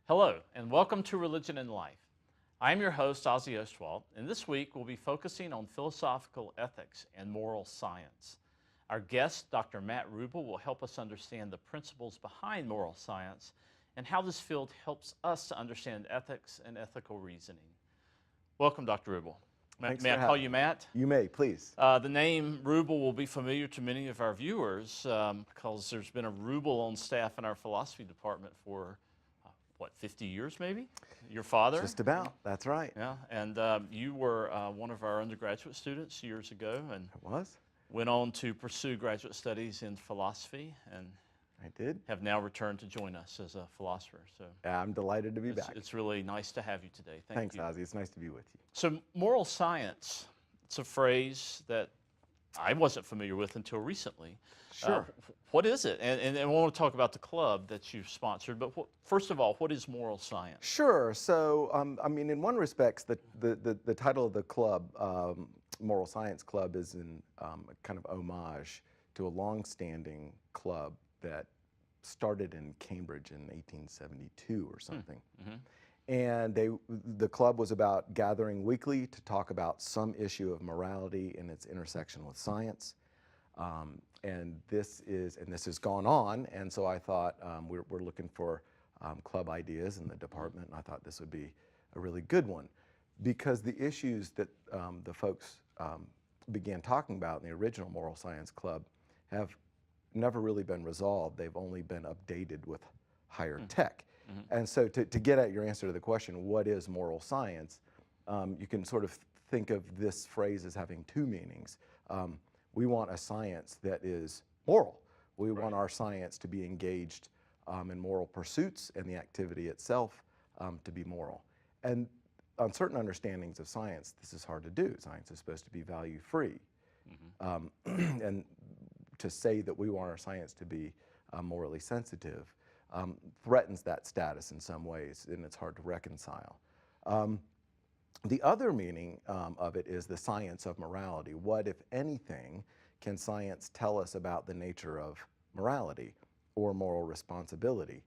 Hello, and welcome to Religion and Life. I'm your host, Ozzie Ostwalt, and this week we'll be focusing on philosophical ethics and moral science. Our guest, Dr. Matt Rubel, will help us understand the principles behind moral science and how this field helps us to understand ethics and ethical reasoning. Welcome, Dr. Rubel. May I call you Matt? You may, please. The name Rubel will be familiar to many of our viewers because there's been a Rubel on staff in our philosophy department for what, 50 years maybe? Your father? Just about, that's right. Yeah, and you were one of our undergraduate students years ago and I was. went on to pursue graduate studies in philosophy and I did. have now returned to join us as a philosopher. So I'm delighted to be back. It's really nice to have you today. Thanks, you. Ozzie. It's nice to be with you. So moral science, it's a phrase that I wasn't familiar with until recently. Sure. What is it? And I want to talk about the club that you've sponsored, but first of all, what is moral science? Sure. So, I mean, in one respect, the title of the club, Moral Science Club, is in a kind of homage to a long-standing club that started in Cambridge in 1872 or something. Mm-hmm. And the club was about gathering weekly to talk about some issue of morality and its intersection with science. And this has gone on, and so I thought we're looking for club ideas in the department, and I thought this would be a really good one because the issues that the folks began talking about in the original Moral Science Club have never really been resolved. They've only been updated with higher tech. Mm-hmm. And so to get at your answer to the question, what is moral science, you can sort of think of this phrase as having two meanings. We want a science that is moral. We want our science to be engaged in moral pursuits and the activity itself to be moral. And on certain understandings of science, this is hard to do. Science is supposed to be value-free. Mm-hmm. And to say that we want our science to be morally sensitive threatens that status in some ways, and it's hard to reconcile. The other meaning of it is the science of morality. What, if anything, can science tell us about the nature of morality or moral responsibility?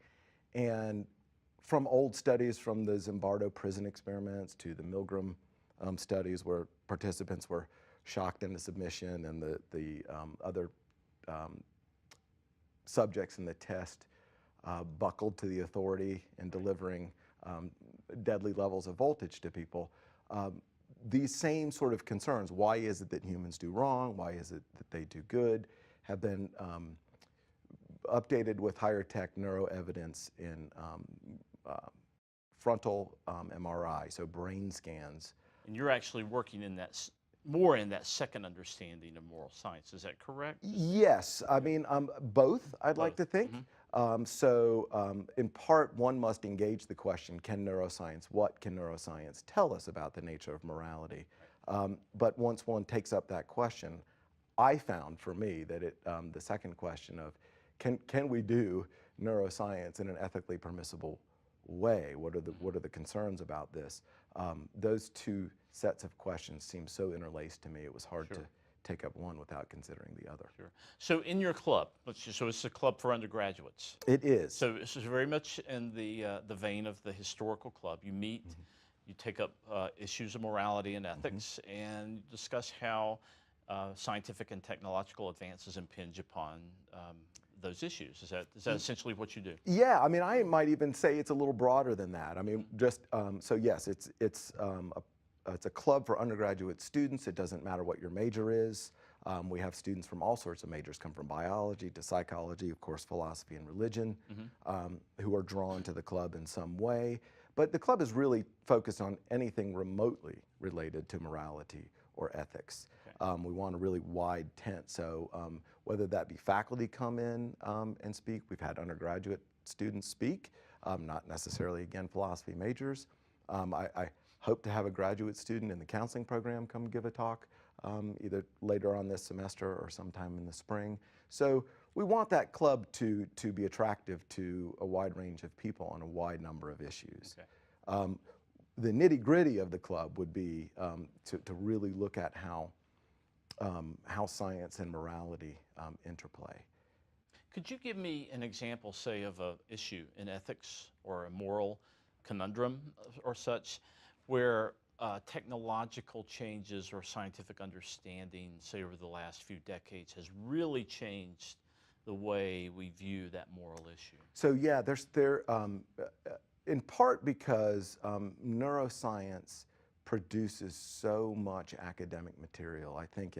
And from old studies, from the Zimbardo prison experiments to the Milgram studies where participants were shocked into submission and the other subjects in the test buckled to the authority in delivering deadly levels of voltage to people. These same sort of concerns, why is it that humans do wrong, why is it that they do good, have been updated with higher tech neuroevidence in frontal MRI, so brain scans. And you're actually working in that, more in that second understanding of moral science, is that correct? Yes, I mean both, I'd like to think. Mm-hmm. In part, one must engage the question, what can neuroscience tell us about the nature of morality? But once one takes up that question, I found for me that the second question of, can we do neuroscience in an ethically permissible way? What are the concerns about this? Those two sets of questions seem so interlaced to me, it was hard to take up one without considering the other. Sure. So in your club, so it's a club for undergraduates. It is. So this is very much in the vein of the historical club. You meet, you take up issues of morality and ethics, and discuss how scientific and technological advances impinge upon those issues. Is that essentially what you do? Yeah, I mean, I might even say it's a little broader than that. I mean, just so yes, it's a club for undergraduate students. It doesn't matter what your major is. We have students from all sorts of majors, come from biology to psychology, of course, philosophy and religion, who are drawn to the club in some way. But the club is really focused on anything remotely related to morality or ethics. Okay. We want a really wide tent. So whether that be faculty come in and speak, we've had undergraduate students speak, not necessarily, again, philosophy majors. I hope to have a graduate student in the counseling program come give a talk either later on this semester or sometime in the spring. So we want that club to be attractive to a wide range of people on a wide number of issues. Okay. The nitty-gritty of the club would be to really look at how science and morality interplay. Could you give me an example, say, of an issue in ethics or a moral conundrum or such, where technological changes or scientific understanding, say, over the last few decades, has really changed the way we view that moral issue? So yeah, in part because neuroscience produces so much academic material. I think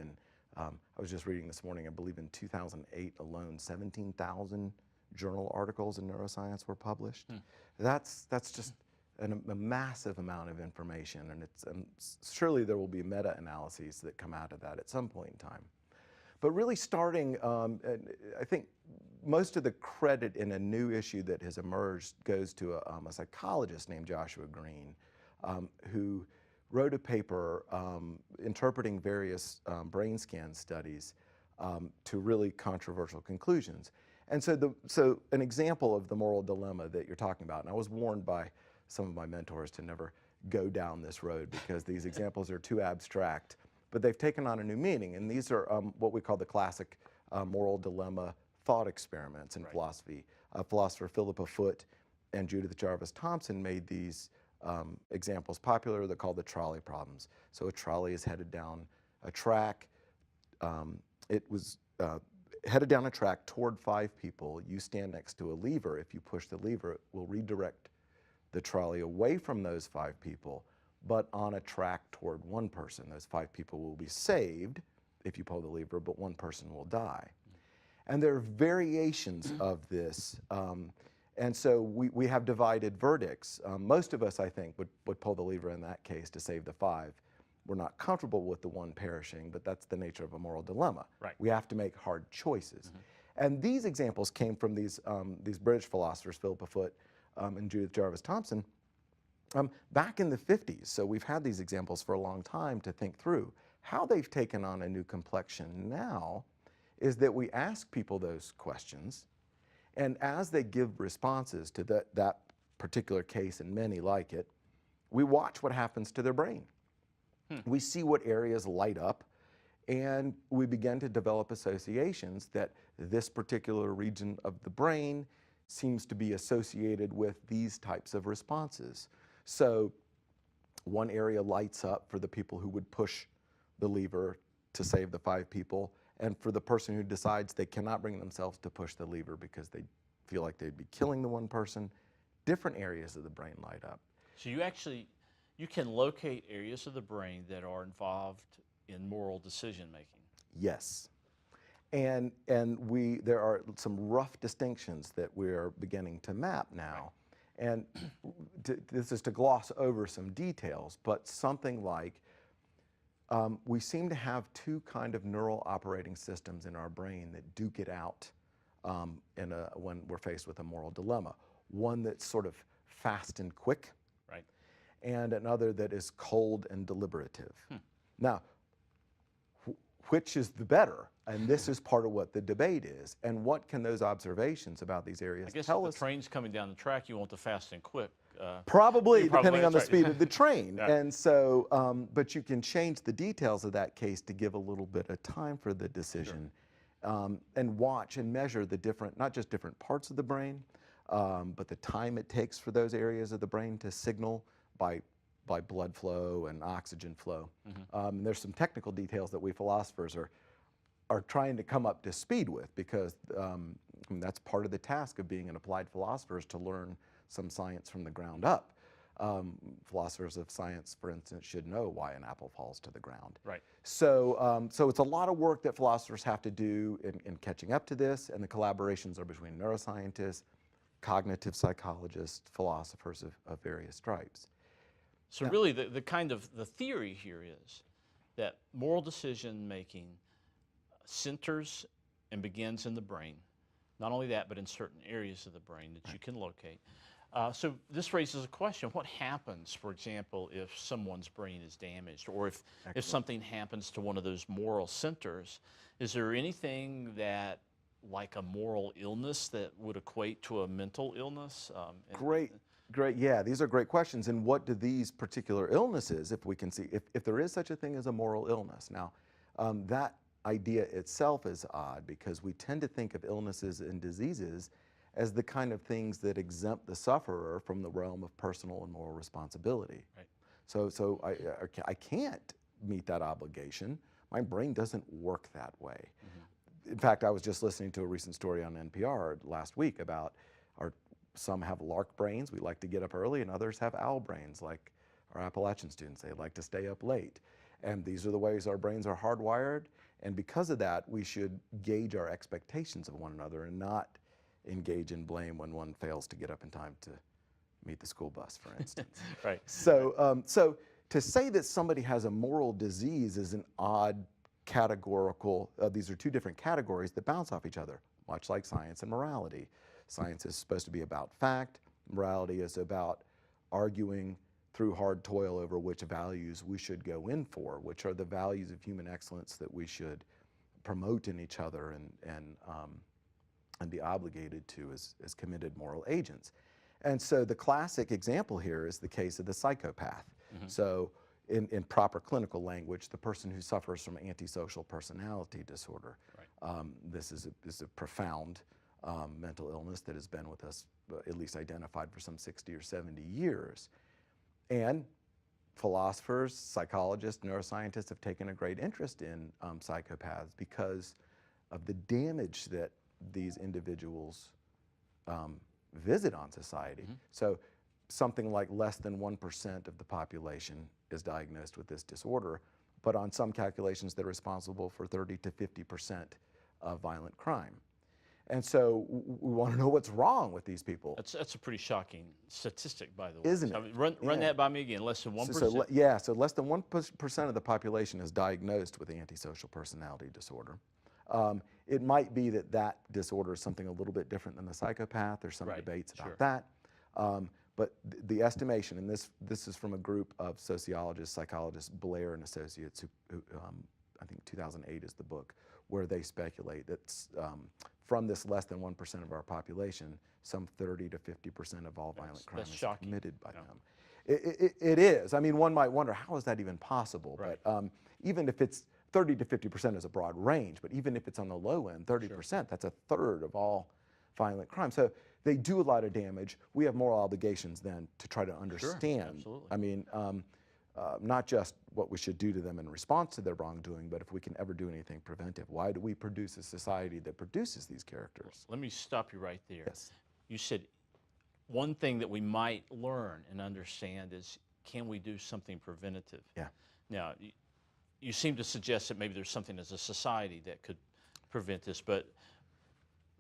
I was just reading this morning, I believe in 2008 alone, 17,000 journal articles in neuroscience were published. That's just a massive amount of information, and surely there will be meta-analyses that come out of that at some point in time. But really starting, I think most of the credit in a new issue that has emerged goes to a psychologist named Joshua Green, who wrote a paper interpreting various brain scan studies to really controversial conclusions. And so an example of the moral dilemma that you're talking about, and I was warned by some of my mentors to never go down this road because these examples are too abstract, but they've taken on a new meaning, and these are what we call the classic moral dilemma thought experiments in philosophy. Philosopher Philippa Foot and Judith Jarvis Thompson made these examples popular. They're called the trolley problems. So a trolley is headed down a track. It was headed down a track toward 5 people. You stand next to a lever. If you push the lever, it will redirect the trolley away from those 5 people, but on a track toward 1 person. Those 5 people will be saved if you pull the lever, but 1 person will die. And there are variations of this. And so we have divided verdicts. Most of us, I think, would pull the lever in that case to save the 5. We're not comfortable with the 1 perishing, but that's the nature of a moral dilemma. Right. We have to make hard choices. And these examples came from these British philosophers, Philippa Foot and Judith Jarvis Thompson, back in the 50s. So we've had these examples for a long time to think through. How they've taken on a new complexion now is that we ask people those questions, and as they give responses to that particular case and many like it, we watch what happens to their brain. We see what areas light up, and we begin to develop associations that this particular region of the brain seems to be associated with these types of responses. So one area lights up for the people who would push the lever to save the 5 people, and for the person who decides they cannot bring themselves to push the lever because they feel like they'd be killing the 1 person, different areas of the brain light up. So you can locate areas of the brain that are involved in moral decision making. Yes. And there are some rough distinctions that we're beginning to map now. And this is to gloss over some details, but something like we seem to have 2 kind of neural operating systems in our brain that duke it out when we're faced with a moral dilemma. One that's sort of fast and quick, right, and another that is cold and deliberative. Now, which is the better? And this is part of what the debate is. And what can those observations about these areas tell us? If the train's coming down the track, you want the fast and quick. Probably, depending on the speed of the train. Yeah. And so, but you can change the details of that case to give a little bit of time for the decision. And watch and measure the different, not just different parts of the brain, but the time it takes for those areas of the brain to signal by blood flow and oxygen flow. There's some technical details that we philosophers are trying to come up to speed with, because that's part of the task of being an applied philosopher, is to learn some science from the ground up. Philosophers of science, for instance, should know why an apple falls to the ground. Right. So, so it's a lot of work that philosophers have to do in catching up to this, and the collaborations are between neuroscientists, cognitive psychologists, philosophers of various stripes. So really the kind of the theory here is that moral decision making centers and begins in the brain. Not only that, but in certain areas of the brain that you can locate. So this raises a question: what happens, for example, if someone's brain is damaged, or if something happens to one of those moral centers? Is there anything that, like a moral illness, that would equate to a mental illness? Great, yeah, these are great questions. And what do these particular illnesses, if we can see, if there is such a thing as a moral illness? Now, that idea itself is odd because we tend to think of illnesses and diseases as the kind of things that exempt the sufferer from the realm of personal and moral responsibility. Right. So I can't meet that obligation. My brain doesn't work that way. Mm-hmm. In fact, I was just listening to a recent story on NPR last week about some have lark brains, we like to get up early, and others have owl brains, like our Appalachian students, they like to stay up late. And these are the ways our brains are hardwired, and because of that, we should gauge our expectations of one another and not engage in blame when one fails to get up in time to meet the school bus, for instance. Right. So, so to say that somebody has a moral disease is an odd categorical, these are two different categories that bounce off each other, much like science and morality. Science is supposed to be about fact. Morality is about arguing through hard toil over which values we should go in for, which are the values of human excellence that we should promote in each other and be obligated to as committed moral agents. And so the classic example here is the case of the psychopath. Mm-hmm. So in proper clinical language, the person who suffers from antisocial personality disorder. Right. This is a profound mental illness that has been with us, at least identified, for some 60 or 70 years. And philosophers, psychologists, neuroscientists have taken a great interest in psychopaths because of the damage that these individuals visit on society. Mm-hmm. So something like less than 1% of the population is diagnosed with this disorder, but on some calculations they're responsible for 30 to 50% of violent crime. And so we want to know what's wrong with these people. That's a pretty shocking statistic, by the way. Isn't it? I mean, run that by me again, less than 1%? So less than 1% of the population is diagnosed with antisocial personality disorder. It might be that disorder is something a little bit different than the psychopath. There's some debates about that. But the estimation, and this is from a group of sociologists, psychologists, Blair and Associates, who I think 2008 is the book, where they speculate that from this less than 1% of our population, some 30 to 50% of all violent crime is committed by them. It is. I mean, one might wonder, how is that even possible? Right. But even if it's 30 to 50% is a broad range, but even if it's on the low end, 30%, that's a third of all violent crime. So they do a lot of damage. We have moral obligations then to try to understand. Sure, absolutely. I mean, not just what we should do to them in response to their wrongdoing, but if we can ever do anything preventive. Why do we produce a society that produces these characters? Let me stop you right there. Yes. You said one thing that we might learn and understand is, can we do something preventative? Yeah. Now, you seem to suggest that maybe there's something as a society that could prevent this, but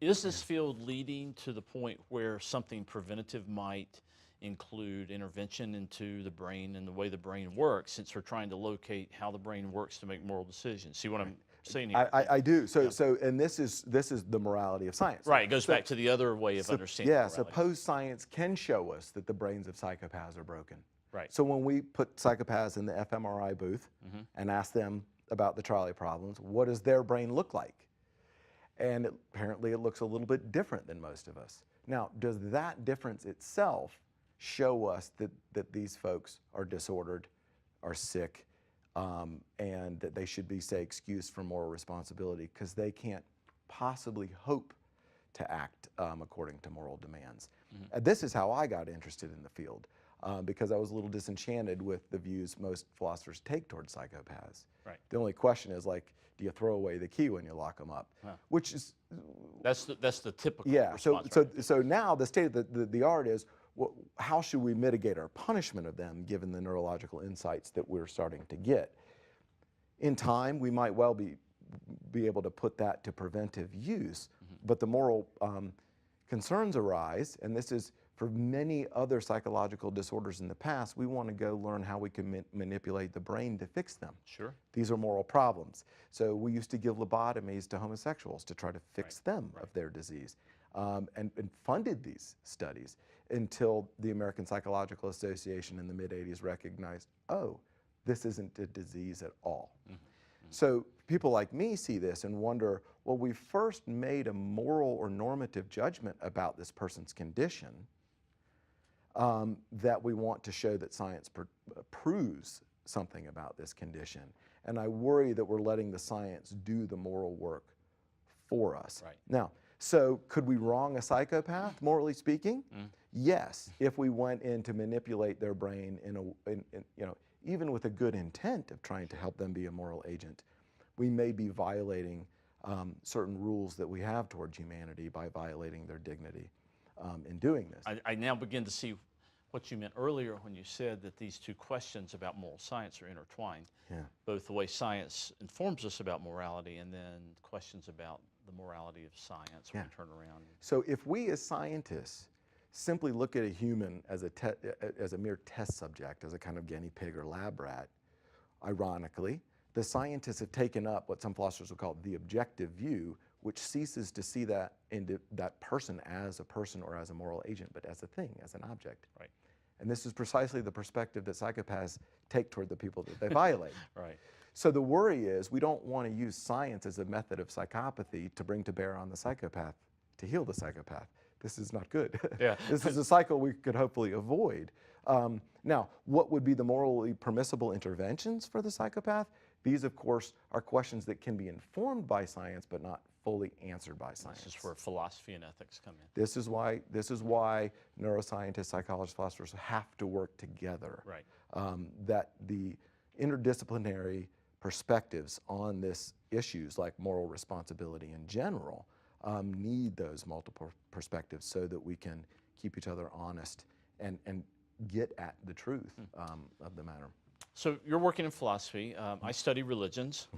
is this field leading to the point where something preventative might include intervention into the brain and the way the brain works, since we're trying to locate how the brain works to make moral decisions? See what I'm saying here? I do. And this is the morality of science. Right. It goes back to the other way of understanding morality. Suppose science can show us that the brains of psychopaths are broken. Right. So when we put psychopaths in the fMRI booth and ask them about the trolley problems, what does their brain look like? And apparently it looks a little bit different than most of us. Now, does that difference itself show us that these folks are disordered, are sick, and that they should be, say, excused from moral responsibility because they can't possibly hope to act according to moral demands? This is how I got interested in the field, because I was a little disenchanted with the views most philosophers take towards psychopaths. Right. The only question is, like, do you throw away the key when you lock them up? Huh. Which is that's the typical response. So now the state of the art is, well, how should we mitigate our punishment of them given the neurological insights that we're starting to get? In time, we might well be able to put that to preventive use, but the moral concerns arise, and this is for many other psychological disorders in the past. We want to go learn how we can manipulate the brain to fix them. Sure. These are moral problems. So we used to give lobotomies to homosexuals to try to fix them of their disease, and funded these studies until the American Psychological Association in the mid-'80s recognized, oh, this isn't a disease at all. So people like me see this and wonder, well, we first made a moral or normative judgment about this person's condition that we want to show that science proves something about this condition. And I worry that we're letting the science do the moral work for us. Right. Now, so could we wrong a psychopath, morally speaking? Yes, if we went in to manipulate their brain even with a good intent of trying to help them be a moral agent, we may be violating certain rules that we have towards humanity by violating their dignity in doing this. I now begin to see what you meant earlier when you said that these two questions about moral science are intertwined. Yeah. Both the way science informs us about morality and then questions about the morality of science when we turn around. So if we as scientists simply look at a human as a mere test subject, as a kind of guinea pig or lab rat, ironically, the scientists have taken up what some philosophers would call the objective view, which ceases to see that person as a person or as a moral agent, but as a thing, as an object. Right. And this is precisely the perspective that psychopaths take toward the people that they violate. Right. So the worry is we don't want to use science as a method of psychopathy to bring to bear on the psychopath, to heal the psychopath. This is not good. Yeah. This is a cycle we could hopefully avoid. Now, what would be the morally permissible interventions for the psychopath? These, of course, are questions that can be informed by science, but not fully answered by science. This is where philosophy and ethics come in. This is why neuroscientists, psychologists, philosophers have to work together. Right. That the interdisciplinary perspectives on this issues like moral responsibility in general need those multiple perspectives so that we can keep each other honest and get at the truth of the matter. So you're working in philosophy. I study religions.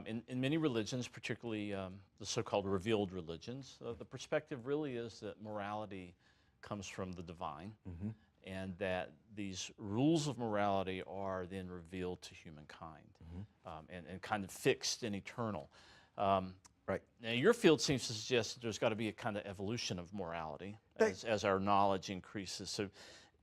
In many religions, particularly the so-called revealed religions, the perspective really is that morality comes from the divine, and that these rules of morality are then revealed to humankind and kind of fixed and eternal. Right. Now, your field seems to suggest that there's got to be a kind of evolution of morality as our knowledge increases. So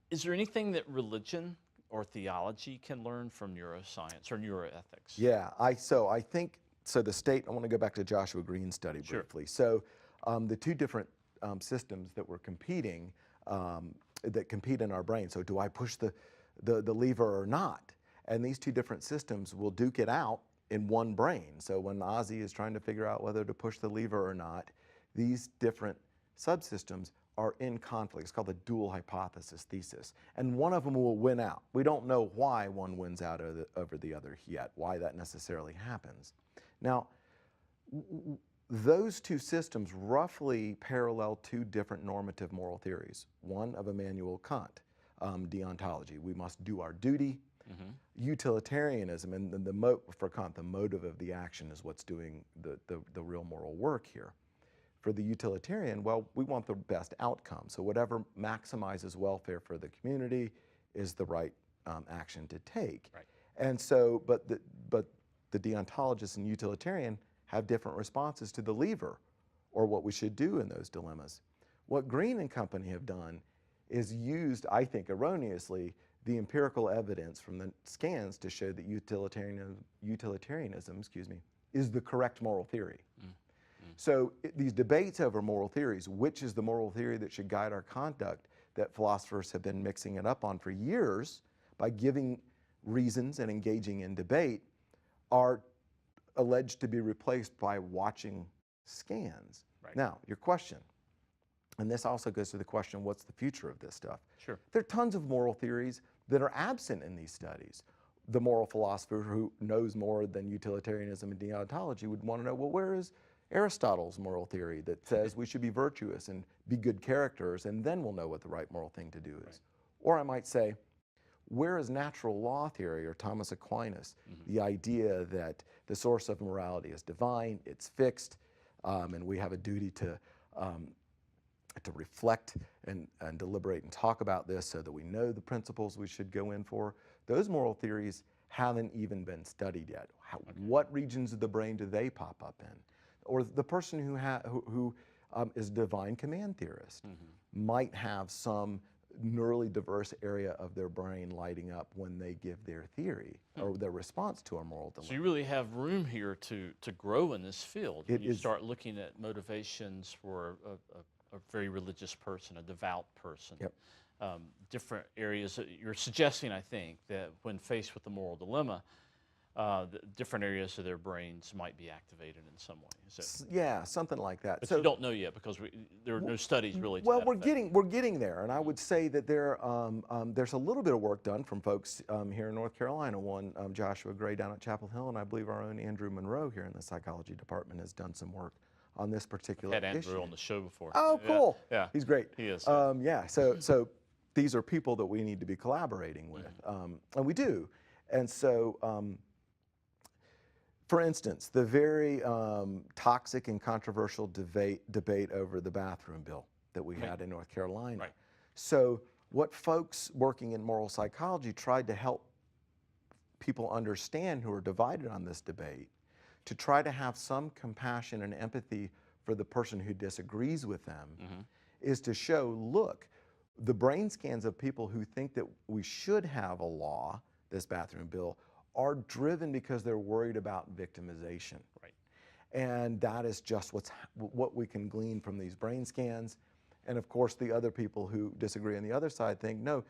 is there anything that religion or theology can learn from neuroscience or neuroethics? Yeah, I think the state, I want to go back to Joshua Green's study briefly. So the two different systems that were competing, that compete in our brain. So do I push the lever or not? And these two different systems will duke it out in one brain. So when Ozzie is trying to figure out whether to push the lever or not, these different subsystems are in conflict. It's called the dual hypothesis thesis. And one of them will win out. We don't know why one wins out over the other yet, why that necessarily happens. Now, those two systems roughly parallel two different normative moral theories. One of Immanuel Kant, deontology. We must do our duty. Utilitarianism, and for Kant, the motive of the action is what's doing the real moral work here. For the utilitarian, well, we want the best outcome. So whatever maximizes welfare for the community is the right action to take. Right. And so, but the deontologist and utilitarian have different responses to the lever, or what we should do in those dilemmas. What Green and company have done is used, I think erroneously, the empirical evidence from the scans to show that utilitarianism, is the correct moral theory. So these debates over moral theories, which is the moral theory that should guide our conduct, that philosophers have been mixing it up on for years by giving reasons and engaging in debate, are alleged to be replaced by watching scans. Right. Now, your question, and this also goes to the question, what's the future of this stuff? Sure. There are tons of moral theories that are absent in these studies. The moral philosopher who knows more than utilitarianism and deontology would want to know, well, where is Aristotle's moral theory that says we should be virtuous and be good characters, and then we'll know what the right moral thing to do is? Right. Or I might say, where is natural law theory, or Thomas Aquinas, the idea that the source of morality is divine, it's fixed, and we have a duty to reflect and deliberate and talk about this so that we know the principles we should go in for? Those moral theories haven't even been studied yet. What regions of the brain do they pop up in? Or the person who is a divine command theorist might have some neurally diverse area of their brain lighting up when they give their theory or their response to a moral dilemma. So you really have room here to grow in this field. When you is, start looking at motivations for a very religious person, a devout person. Yep. Different areas that you're suggesting, I think, that when faced with the moral dilemma, different areas of their brains might be activated in some way. Yeah, something like that. But so you don't know yet because there are no studies really to well, that we're effect. getting there, and I would say that there's a little bit of work done from folks here in North Carolina. One, Joshua Gray down at Chapel Hill, and I believe our own Andrew Monroe here in the psychology department has done some work on this particular I've had Andrew issue. on the show before. Oh, Yeah, cool! yeah, He's great. he is. Yeah. So these are people that we need to be collaborating with, and we do. And so, for instance, the very toxic and controversial debate over the bathroom bill that we had in North Carolina. Right. So what folks working in moral psychology tried to help people understand who are divided on this debate, to try to have some compassion and empathy for the person who disagrees with them, is to show, look, the brain scans of people who think that we should have a law, this bathroom bill, are driven because they're worried about victimization. Right. And that is just what we can glean from these brain scans. And of course, the other people who disagree on the other side think, no,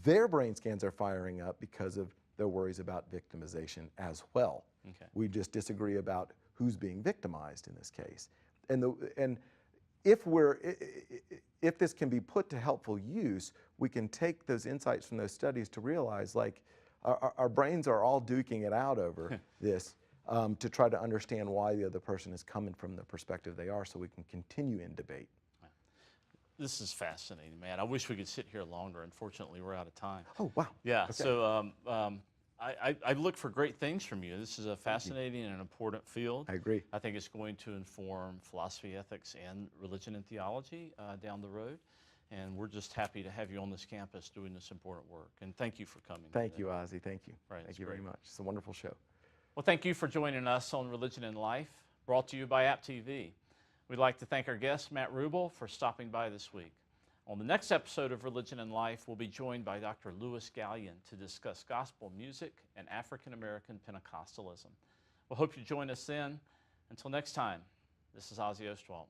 their brain scans are firing up because of their worries about victimization as well. Okay. We just disagree about who's being victimized in this case. And if this can be put to helpful use, we can take those insights from those studies to realize, like, our brains are all duking it out over this to try to understand why the other person is coming from the perspective they are, so we can continue in debate. This is fascinating, man. I wish we could sit here longer. Unfortunately, we're out of time. Oh, wow. Yeah, Okay. so I look for great things from you. This is a fascinating and important field. I agree. I think it's going to inform philosophy, ethics, and religion and theology down the road. And we're just happy to have you on this campus doing this important work. And thank you for coming. Thank you, Ozzie. Thank you. Right, Thank you very much. It's a wonderful show. Well, thank you for joining us on Religion and Life, brought to you by App TV. We'd like to thank our guest, Matt Rubel, for stopping by this week. On the next episode of Religion and Life, we'll be joined by Dr. Louis Gallion to discuss gospel music and African American Pentecostalism. We'll hope you join us then. Until next time, this is Ozzie Ostwalt.